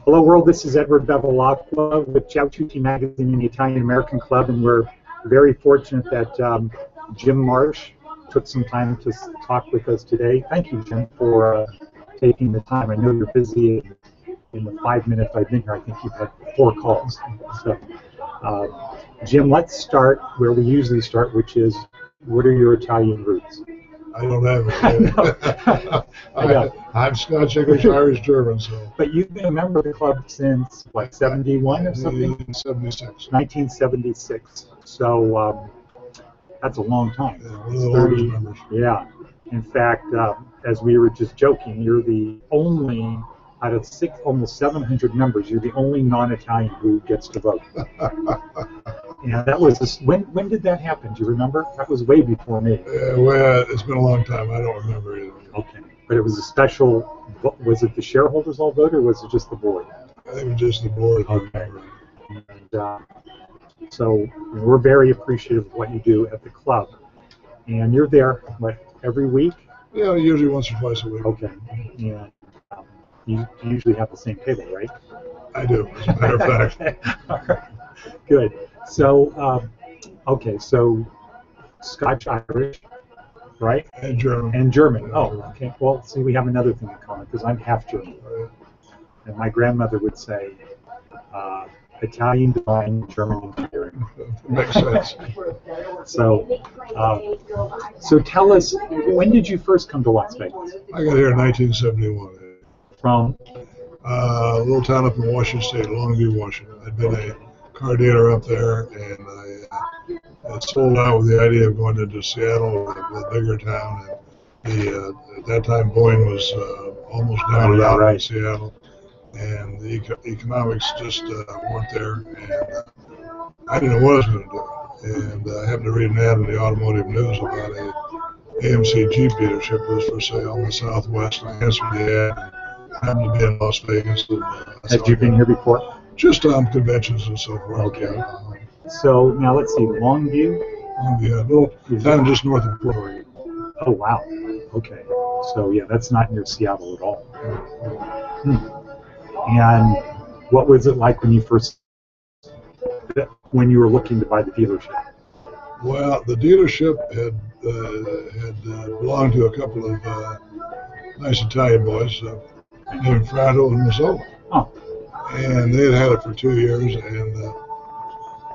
Hello world, this is Edward Bevilacqua with Ciao Tutti magazine and the Italian American Club, and we're very fortunate that Jim Marsh took some time to talk with us today. Thank you, Jim, for taking the time. I know you're busy. In the 5 minutes I've been here, I think you've had 4 calls. So, Jim, let's start where we usually start, which is, what are your Italian roots? I don't have it. I'm Scotch, English, Irish, German. So. But you've been a member of the club since, what, 71 or something? 1976. 1976. So that's a long time. Yeah, one of the oldest members. Yeah. In fact, as we were just joking, you're the only, out of almost 700 members, you're the only non-Italian who gets to vote. Yeah, that was when did that happen? Do you remember? That was way before me. Well, it's been a long time. I don't remember either. Okay, but it was a special. Was it the shareholders all vote, or was it just the board? I think it was just the board. Okay. And, so we're very appreciative of what you do at the club, and you're there every week? Yeah, usually once or twice a week. Okay, and you usually have the same table, right? I do, as a matter of fact. All right. Good. So, okay, so Scotch, Irish, right? And German. And German. Oh, okay. Well, see, we have another thing in common, because I'm half German. Right. And my grandmother would say, Italian divine, German endearing. Makes sense. So tell us, when did you first come to Las Vegas? I got here in 1971. From? A little town up in Washington State, Longview, Washington. I'd been a car dealer up there, and I sold out with the idea of going into Seattle, a bigger town. And at that time, Boeing was almost down and out in Seattle, and the economics just weren't there. And I didn't know what I was going to do. And I happened to read an ad in the Automotive News about a AMC Jeep dealership that was for sale in the Southwest. And I answered the ad. Happened to be in Las Vegas. And, had you been here before? Just on conventions and so forth. Okay. So now let's see, Longview? Longview, a little town just north of Florida. Oh, wow. Okay. So, yeah, that's not near Seattle at all. And what was it like when you were looking to buy the dealership? Well, the dealership had belonged to a couple of nice Italian boys named Frato and Mazzola. Oh. And they had it for 2 years, and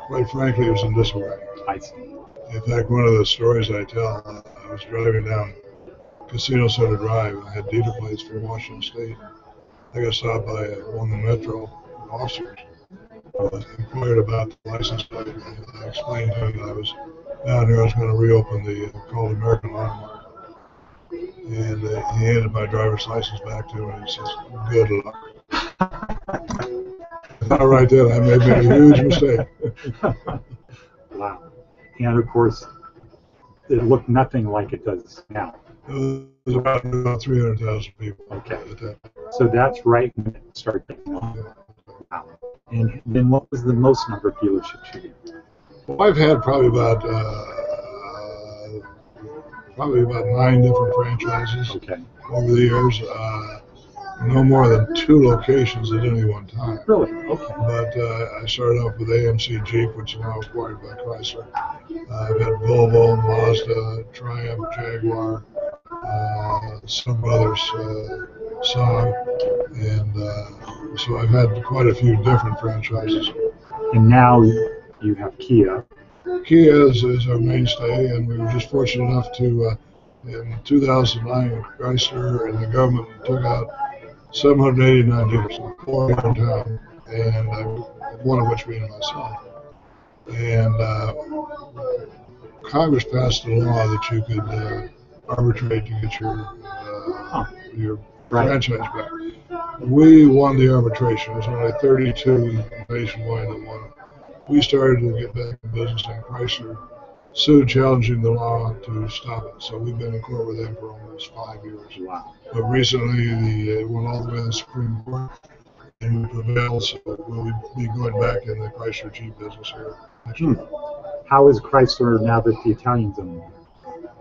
quite frankly, it was in disarray. I see. In fact, one of the stories I tell, I was driving down Casino Center Drive. I had dealer plates from Washington State. I got stopped by one of the Metro officers. Inquired about the license plate. I explained to him that I was down here. I was going to reopen the called American Automotive. And he handed my driver's license back to him, and he says, "Good luck." All right, then I made a huge mistake. Wow. And of course, it looked nothing like it does now. It was about 300,000 people. Okay. So that's right when it started taking off. Wow. And then what was the most number of dealerships you did? Well, I've had probably about 9 different franchises over the years. No more than 2 locations at any one time. Really? Okay. But I started off with AMC Jeep, which is now acquired by Chrysler. I've had Volvo, Mazda, Triumph, Jaguar, some others, Saab, and so I've had quite a few different franchises. And now you have Kia. Kia is our mainstay, and we were just fortunate enough to, in 2009, Chrysler and the government took out 789 dealers, 4 here in town, and one of which being myself. And Congress passed a law that you could arbitrate to get your franchise back. We won the arbitration. It was only 32 nationwide that won it. We started to get back in business, and Chrysler sued, challenging the law to stop it. So we've been in court with them for almost 5 years. Wow. But recently, it went all the way to the Supreme Court, and we prevailed, so we'll be going back in the Chrysler Jeep business here next year. How is Chrysler now that the Italians own it?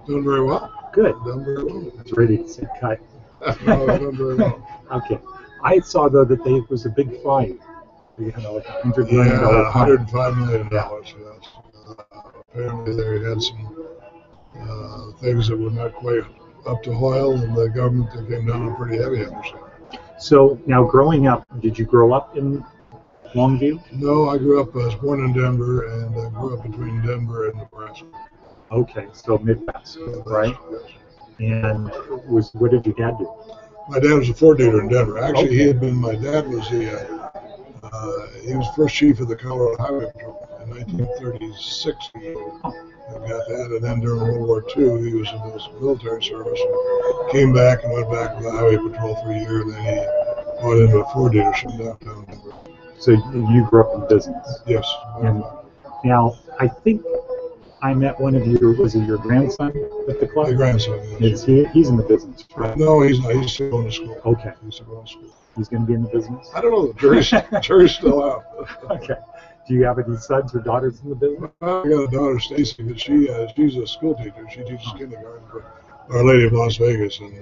Doing very well. Good. Done very well. It's ready to say cut. No, done very well. Okay. I saw though that there was a big fine. They had like $100 million Yeah, fine. $105 million. Yes. Apparently, they had some things that were not quite up to Hoyle, and the government that came down on pretty heavy on it. So now, growing up, did you grow up in Longview? No, I was born in Denver, and I grew up between Denver and Nebraska. Okay, so Midwest, right? Yes. And what did your dad do? My dad was a Ford dealer in Denver. Actually, my dad was he was first chief of the Colorado Highway Patrol in 1936. He got that, and then during World War II, he was in his military service, and came back and went back to the Highway Patrol for a year, and then he bought into a Ford dealership downtown Denver. So you grew up in business? Yes. And now, I think I met one of was it your grandson at the club? My grandson, yes. He's in the business, right? No, he's not. He's still going to school. Okay. He's still going to school. He's going to be in the business? I don't know. The jury's still out. Okay. Do you have any sons or daughters in the business? I got a daughter, Stacy, but she's a school teacher. She teaches kindergarten for Our Lady of Las Vegas, and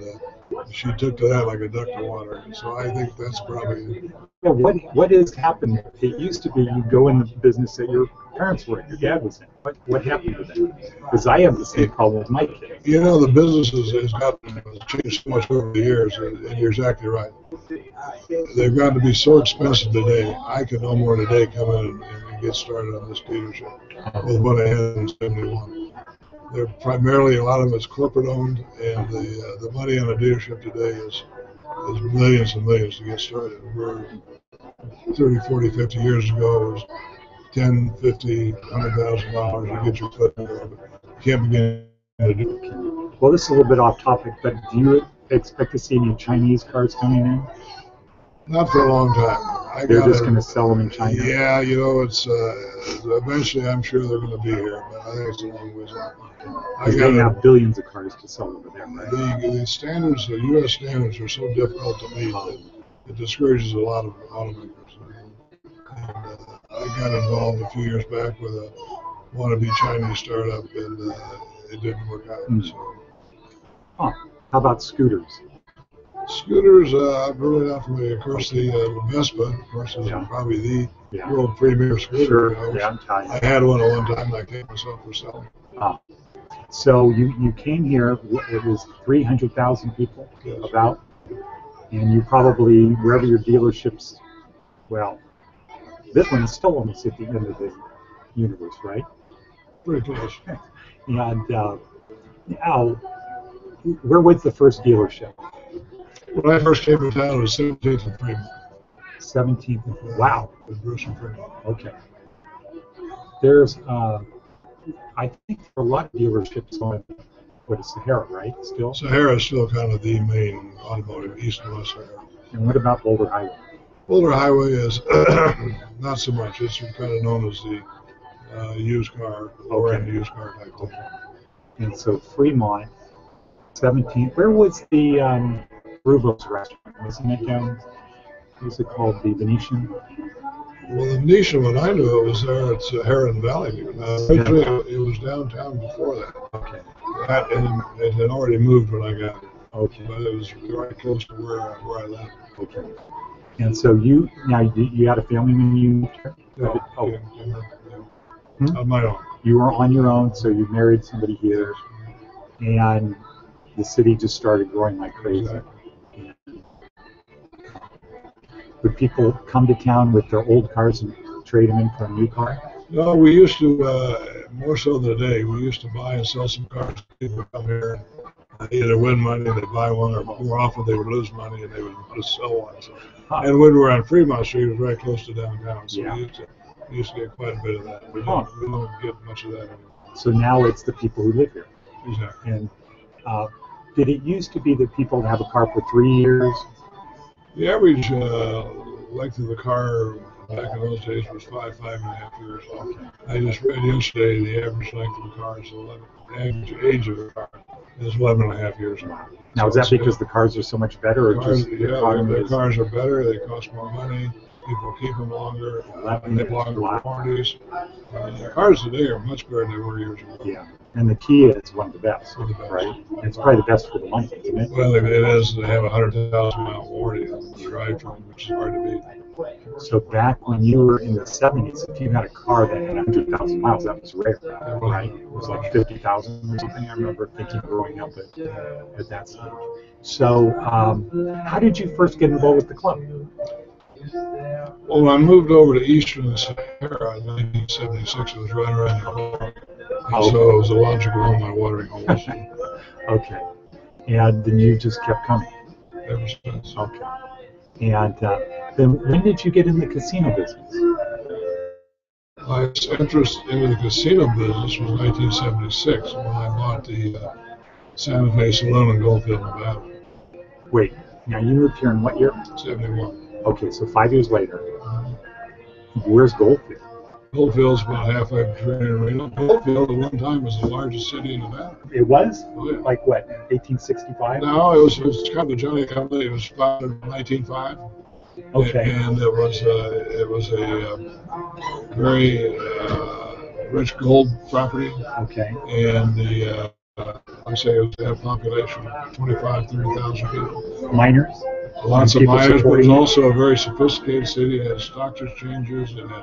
she took to that like a duck to water. So I think that's probably. Yeah, what has happened? It used to be you go in the business that your parents were in, your dad was in. What happened to that? Because I have the same problem with my kids. You know, the business has changed so much over the years, and you're exactly right. They've got to be so expensive today. I could no more today come in and get started on this dealership with what I had in '71. They're primarily, a lot of it's corporate owned, and the money on a dealership today is millions and millions to get started. Where 30, 40, 50 years ago, it was $10, $50, $100,000. You get your foot in there, but you can't begin to do it. Well, this is a little bit off topic, but do you expect to see any Chinese cars coming in? Not for a long time. They're just going to sell them in China? Yeah, you know, it's eventually I'm sure they're going to be here, but I think it's a long ways off. They have billions of cars to sell over there, right? The standards, the U.S. standards are so difficult to meet that it discourages a lot of automakers. And I got involved a few years back with a wannabe Chinese startup, and it didn't work out. So. How about scooters? Scooters, I'm really not familiar. Of course, the Vespa, of course, is probably the world premier scooter. Sure. Yeah, I had one at one time, and I gave myself for selling. So you came here, it was 300,000 people, yes. About, and you probably, wherever your dealerships, well, this one is still almost at the end of the universe, right? Pretty close. And now, where was the first dealership? When I first came to town, it was 17th and Fremont. 17th and Fremont. Wow. With Bruce and Fremont. Okay. There's, I think there are a lot of dealerships on, what is Sahara, right? Still? Sahara is still kind of the main automotive, east and west Sahara. And what about Boulder Highway? Boulder Highway is not so much. It's kind of known as the used car, lower-end used car type thing. And so Fremont, 17th. Where was the Ruvo's restaurant? Wasn't it down? What was it called? The Venetian? Well, the Venetian, when I knew it, was there at Heron Valley. Originally, it was downtown before that. Okay. And it had already moved when I got it. Okay. But it was right close to where I lived. Okay. And so you had a family when you moved here? On my own. You were on your own, so you married somebody here, and the city just started growing like crazy. Exactly. Would people come to town with their old cars and trade them in for a new car? No, we used to, more so than today, we used to buy and sell some cars. People would come here and either win money, they'd buy one, or more often they would lose money and they would just sell one. So. And when we were on Fremont Street, it was right close to downtown, so we used to get quite a bit of that. We don't get much of that anymore. So now it's the people who live here. Exactly. And did it used to be that people would have a car for 3 years? The average length of the car back in those days was 5.5 years. Okay. I just read yesterday the average length of the car is 11. The average age of the car is 11.5 years. Now, is that because the cars are so much better, or just the cars are better? They cost more money. People keep them longer. 11 They have longer Wow. warranties. Cars today are much better than they were years ago. Yeah, and the Kia is one of the best, One of the best. right? And it's probably the best for the money, isn't it? Well, it is. They have a 100,000-mile warranty on the drivetrain, which is hard to beat. So back when you were in the 70s, if you had a car that had 100,000 miles, that was rare, right? It was like 50,000 or something. I remember thinking growing up at that stage. So how did you first get involved with the club? Well, when I moved over to Eastern Sahara in 1976, it was right around the corner. And so it was a logical home my watering holes Okay. And then you just kept coming. ever since. Okay. And then when did you get in the casino business? My interest in the casino business was 1976 when I bought the Santa Fe Saloon in Goldfield, Nevada. Wait, now you moved here in what year? 71. Okay, so 5 years later. Where's Goldfield? Goldfield's about halfway between Reno. Goldfield at one time was the largest city in Nevada. It was? Oh, yeah. Like what, 1865? No, it was kind of a Johnny company. It was founded in 1905. Okay. And it was a very rich gold property. Okay. And the I say it had a population of 25, 30,000 people. Miners? Lots of people miners, but it was supporting it? also a very sophisticated city. It had stock exchanges, it had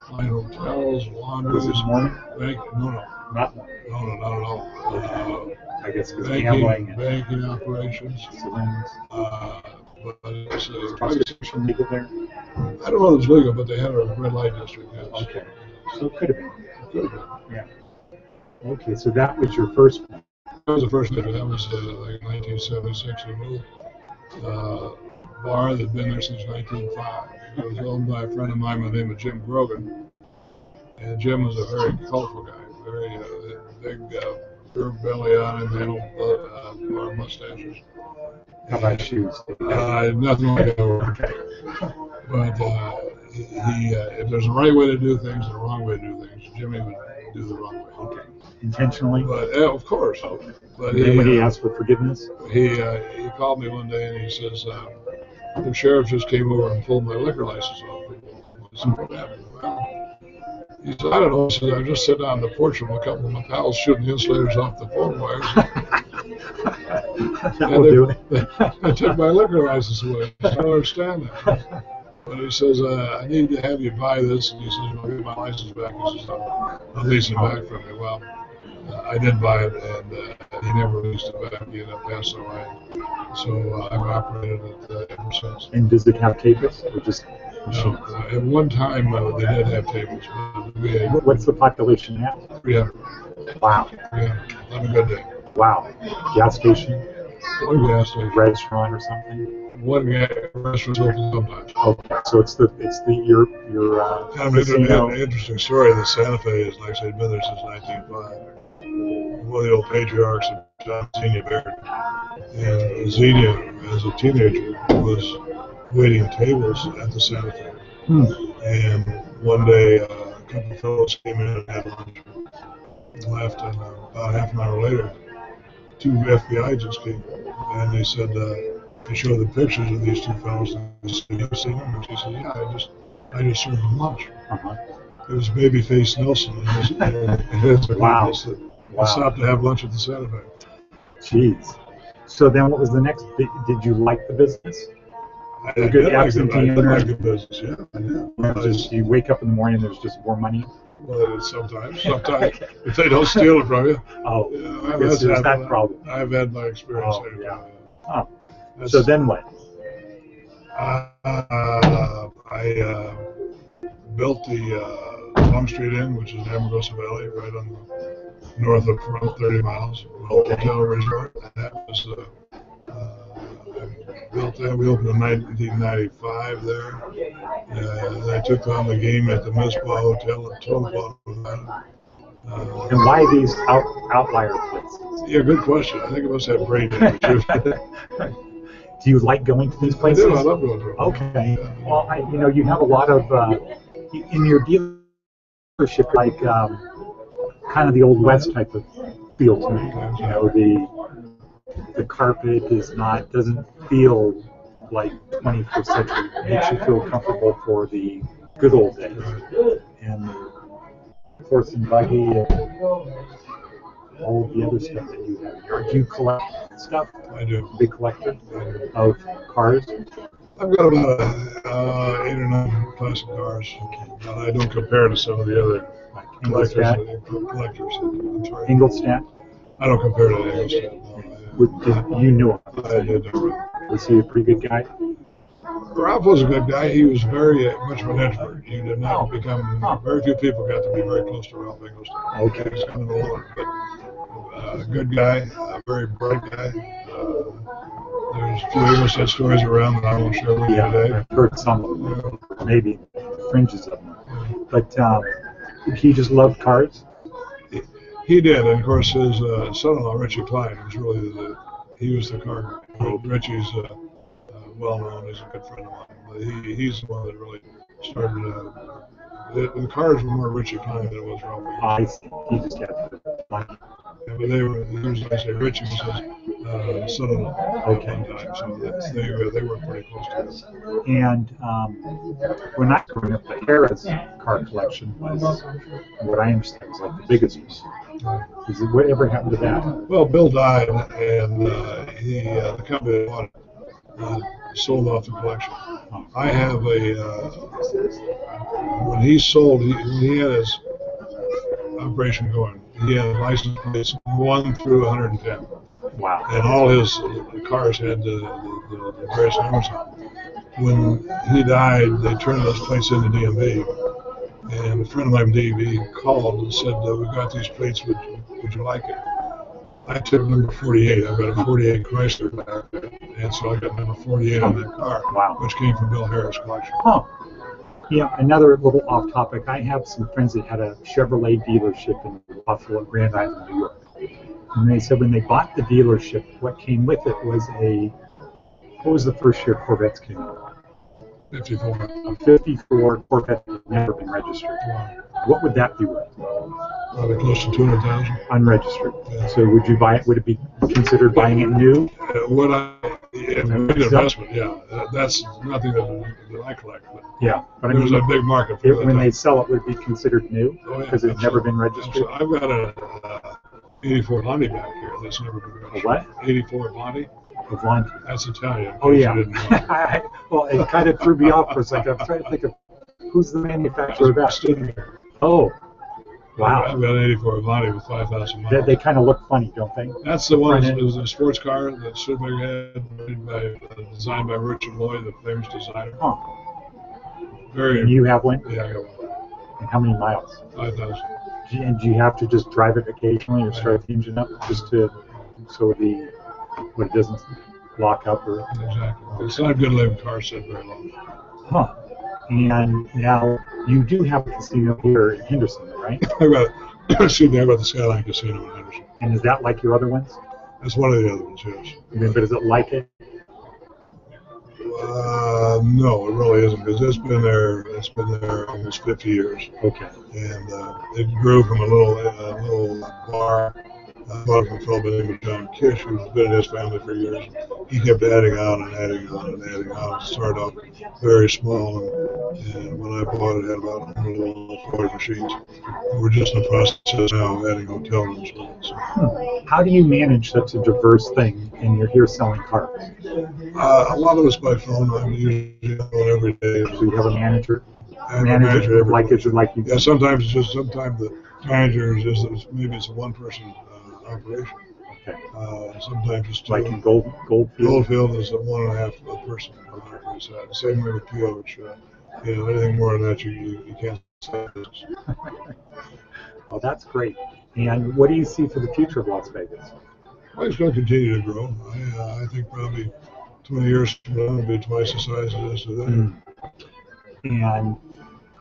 fine hotels, laundries, Was it Mormon? bank. No, Not not at all. I guess because gambling and Banking operations. saloons. But it's Prostitution legal there? I don't know if it's legal, but they had a red light district. Yes. Okay. So it could have been. Could have been. Yeah. Okay, so that was your first one. That was the first neighbor. That was like 1976. A little bar that had been there since 1905. It was owned by a friend of mine by the name of Jim Grogan. And Jim was a very colorful guy, very big curved belly on him, handle mustaches. How about shoes? Nothing like that. Okay. But if there's a right way to do things and a wrong way to do things, Jimmy would do the wrong way. Okay. Intentionally? But of course. Okay. But And then when he asked for forgiveness? he called me one day and he says, the sheriff just came over and pulled my liquor license off. I said, what happened? Well, he said, I don't know. He said, I just sat down on the porch with a couple of my pals shooting the insulators off the phone wires. That will do it. They took my liquor license away. I don't understand that. But he says, I need to have you buy this. And he says, I'll get my license back. He says, I'll lease it back from you. Well, I did buy it, and he never leased it back. He ended up passing away. So I've operated it ever since. And does it have tables or just machines? No, at one time, they did have tables. But we had What's the population now? 300. Wow. Yeah, on a good day. Wow. Gas station, One gas station. restaurant or something? One restaurant's open sometimes. Okay, so it's your Kind of casino. an interesting story. The Santa Fe is, like I said, been there since 1905. One of the old patriarchs of John Xenia Baird. And Xenia, as a teenager, was waiting tables at the Santa Fe. And one day, a couple of fellows came in and had lunch and left. And about half an hour later, 2 FBI agents came. And they said, they showed the pictures of these 2 fellows. And they said, you seen them? And she said, yeah, I just served them lunch. Uh-huh. It was Babyface Nelson and his Wow. I stopped to have lunch at the Santa Fe. Jeez. So then what was the next? Did you like the business? I Good did like absentee it. I owner. did like the business, yeah. Just you wake up in the morning, there's just more money. Well, sometimes if they don't steal it from you. Oh, Yeah, I guess there's that problem. I've had my experience. Oh, there. yeah. Oh. So then what? I built the Long Street Inn, which is in Amargosa Valley, right on the north of Toronto, 30 miles, hotel resort. And that was I built that. We opened in 1995 there. And I took on the game at the Mizpah Hotel in Tonopah, Nevada. And why these outlier places? Yeah, good question. I think it must have brain damage. Do you like going to these I places? do. I love going to them. Okay. Well, you have a lot of in your dealership, like kind of the old West type of feel to me. The carpet doesn't feel like 21st century. It makes you feel comfortable for the good old days. And the horse and buggy and all the other stuff that you have here. Do you collect stuff? I do. Big collector of cars? I've got about 8 or 9 classic cars, but I don't compare to some of the other collectors. I'm sorry. Ingolstadt? I don't compare to Ingolstadt. No, You knew him? I did. Was he a pretty good guy? Ralph was a good guy. He was very much of an introvert. He did not become. Very few people got to be very close to Ralph Ingolstadt. Okay. He was kind of older, but a good guy, a very bright guy. There's a few Ingolstadt stories around that I won't share with you today. I've heard some of them, maybe fringes of them. But he just loved cars? He did, and of course his son-in-law Richie Klein was really he was the car guy. Richie's well known, he's a good friend of mine. He's the one that really started. The cars were more Richie Klein than it was Ralph. I see. He just had the money. Yeah, but they were. Usually I say Richie was his son-in-law. Okay. So they were pretty close to us. And when I growing up, the Harris car collection was what I understand was like the biggest. Whatever happened to that? Well, Bill died, and the company that bought it sold off the collection. I have when he sold, when he had his operation going, he had license plates 1 through 110. Wow. And all his cars had the various numbers on them. When he died, they turned those plates into DMV. And a friend of mine from DMV called and said, "We got these plates, would you like it?" I took number 48. I've got a 48 Chrysler back, and so I got number 48 on that car, which came from Bill Harris' collection. Oh, yeah. Another little off topic. I have some friends that had a Chevrolet dealership in Buffalo, Grand Island, New York, and they said when they bought the dealership, what came with it was what was the first year Corvettes came out? 54. A 54 Corvette that had never been registered. What would that be worth? Probably close to 200,000. Unregistered. Yeah. So would you buy it? Would it be considered buying it new? Would I? If an investment, yeah. That's nothing that I collect. But yeah, but there's a big market for that. When they sell it, would it be considered new? Oh, yeah, because it's never been registered? So I've got a 84 Honda back here that's never been registered. A what? 84 Honda. Avanti. That's Italian. Oh, yeah. Well, it kind of threw me off for a second. I'm trying to think of who's the manufacturer of that. Oh, wow. I've got an 84 Avanti with 5,000 miles. They kind of look funny, don't they? That's the one. It was a sports car that Studebaker had, designed by Richard Lloyd, the famous designer. Huh. And you have one? Yeah, I got one. And how many miles? 5,000. And do you have to just drive it occasionally or start the engine up just so it doesn't lock up? Or exactly. It's not a good living car set very long. Huh. And now you do have a casino here in Henderson, right? I've got the Skyline Casino in Henderson. And is that like your other ones? That's one of the other ones, yes. But is it like it? No, it really isn't, because it's been there almost 50 years. Okay. And it grew from a little bar. I bought it from a fellow by the name of John Kish, who's been in his family for years. He kept adding on and adding on and adding on. It started off very small, and when I bought it, it had about 140 machines. We're just in the process now of adding hotel rooms. So. How do you manage such a diverse thing, and you're here selling cars? A lot of it's by phone. I'm usually on every day. So you have a manager? I have a manager every like you. Yeah, sometimes the manager is just maybe it's a one-person operation. Okay. Sometimes it's two. Like in Goldfield? Goldfield is a 1.5 person operation. Same way with PO, which anything more than that you can't say. Well, that's great. And what do you see for the future of Las Vegas? Well, it's going to continue to grow. I think probably 20 years from now it'll be twice the size it is today. Mm.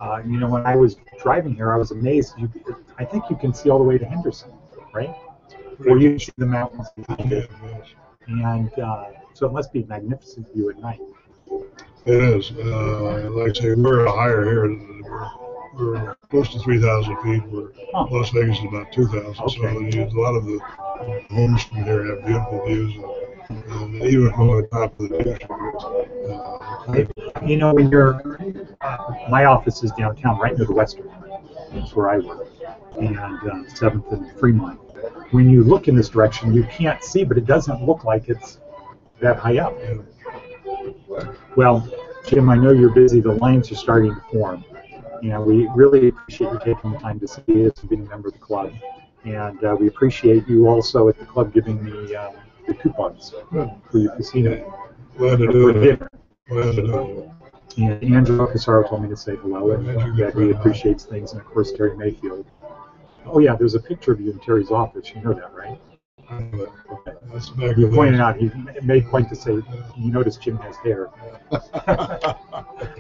And when I was driving here, I was amazed. I think you can see all the way to Henderson, right? Or you see the mountains. Yes. And so it must be a magnificent view at night. It is. Like I say, we're higher here. We're close to 3,000 feet. Las Vegas is about 2,000. Okay. So a lot of the homes from here have beautiful views. and even on the top of the district. You know, when you're, my office is downtown, right near the Western. That's where I work, and 7th and Fremont. When you look in this direction, you can't see, but it doesn't look like it's that high up. Well, Jim, I know you're busy. The lines are starting to form. And we really appreciate you taking the time to see us and being a member of the club. And we appreciate you also at the club giving me the coupons for your casino. Glad to do it. Glad to do it. And Angelo Casaro told me to say hello and that he appreciates things. And of course, Terry Mayfield. Oh yeah, there's a picture of you in Terry's office. You know that, right? That's back you pointed out, he made point to say, you notice Jim has hair.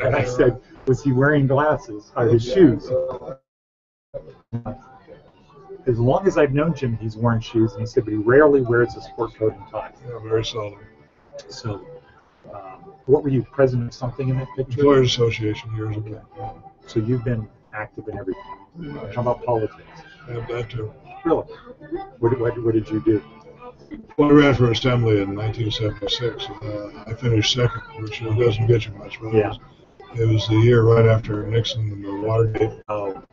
And I said, was he wearing glasses or his shoes? As long as I've known Jim, he's worn shoes, and he said, but he rarely wears a sport coat and tie. Yeah, very seldom. So, what were you, president of something in that picture? Employers Association years ago. So you've been active in everything. How about politics? Yeah, that too. Really? What did you do? Well, I ran for assembly in 1976. I finished second, which doesn't get you much, but yeah. It was the year right after Nixon and the Watergate,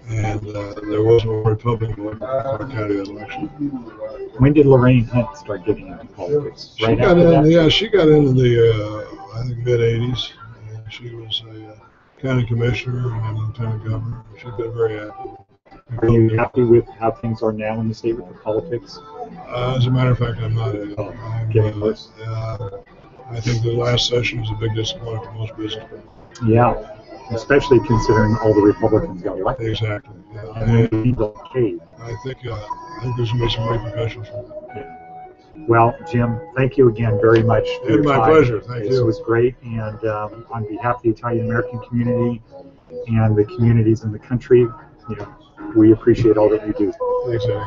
and there was no Republican in Clark County election. When did Lorraine Hunt start getting into politics? She got in. She got into the I think mid '80s. She was a county commissioner and then lieutenant governor. She's been very active. Are you happy with how things are now in the state with the politics? As a matter of fact, I'm not. Getting worse. I think the last session was a big disappointment to most business people. Yeah, especially considering all the Republicans got elected. Exactly. Yeah. And the cave. I think there's going to be some repercussions from that. Yeah. Well, Jim, thank you again very much. For your time. Pleasure. Thank you. This was great, and on behalf of the Italian American community and the communities in the country, we appreciate all that you do. Thanks, Eddie.